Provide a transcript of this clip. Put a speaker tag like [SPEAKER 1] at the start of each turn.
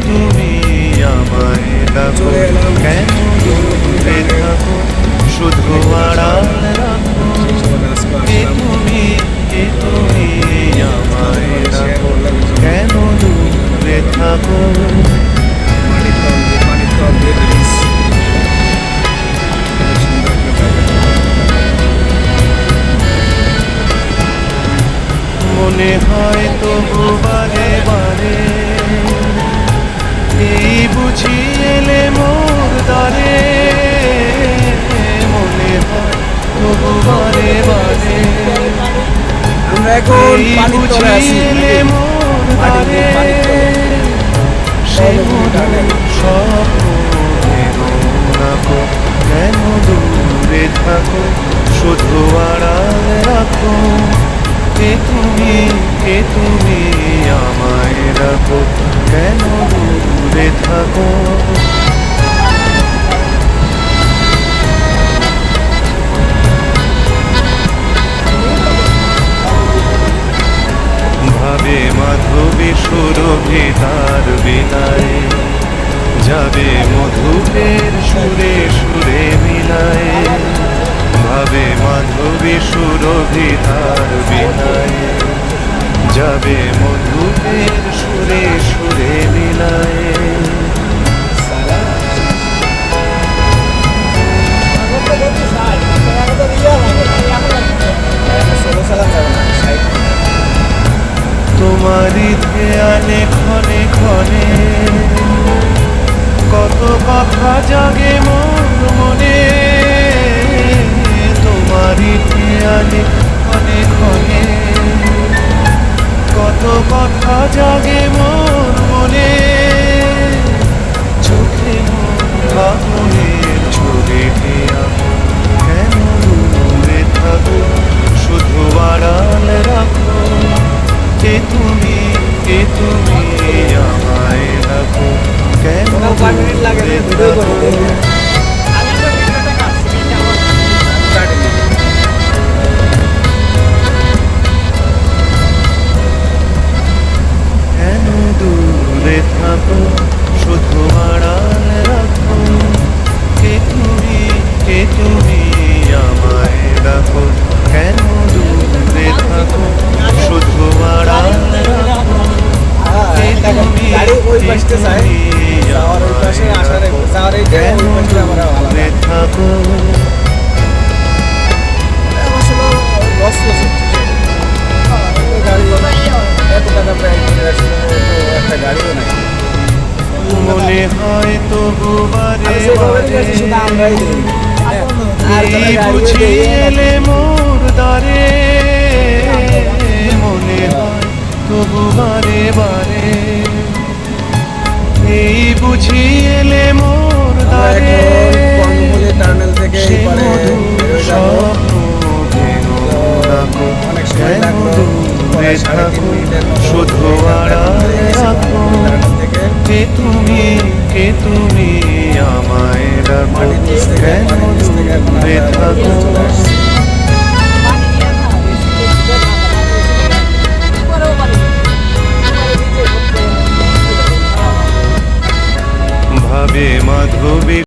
[SPEAKER 1] তুমি আমায় ডাকো, কেন দূরে থাকো, শুধু আড়াল রাখো। কে তুমি আমায় ডাকো, কেন দূরে থাকো। মনে হয় তবু বারে বারে এই বুঝি এলে মোর দ্বারে। মনে হয় তবু বারে বারে এই বুঝি এলে মোর দ্বারে। সেই স্বপ্ন কেন দূরে থাকো, শুধু আড়াল রাখো। কে তুমি আমায় রাখো, কেন দূরে থাকো। ভাবে মাধবী সুরভি তার বিনায়, যাবে মধুপের সুরে সুরে মিলায়। ভাবে মাধবী সুরভি তার বিনায়, যাবে মধুপের সুরে সুরে মিলায়। তোমারই ধ্যানে ক্ষণে ক্ষণে কত কথা জাগে মোর মনে। তোমারই ধ্যানে ক্ষণে ক্ষণে কত কথা জাগে মোর মনে। চোখে মোর ভাবনের ছবিটি আঁকো, কেন দূরে থাকো, শুধু আড়াল রাখো। কে তুমি আমায় রাখো, কেন দূরে থাকো। কেন দূরে থাকো, শুধু আড়াল রাখো। কে তুমি আমায় ডাকো, কেন দূরে থাকো, শুধু আড়াল রাখো। কে তুমি আমায় ডাকো, কেন দূরে থাকো। মনে হয় তবু বারে বারে এই বুঝি এলে মোর দ্বারে। মনে হয় তবু বারে বারে এই বুঝি এলে মোর দ্বারে। সে মধুর স্বপ্ন ভেঙো রাখো, কেন দূরে থাকো, শুধু আড়াল রাখো। কে তুমি আমায় রাখো, কেন দূরে থাকো। ভাবে মাধবী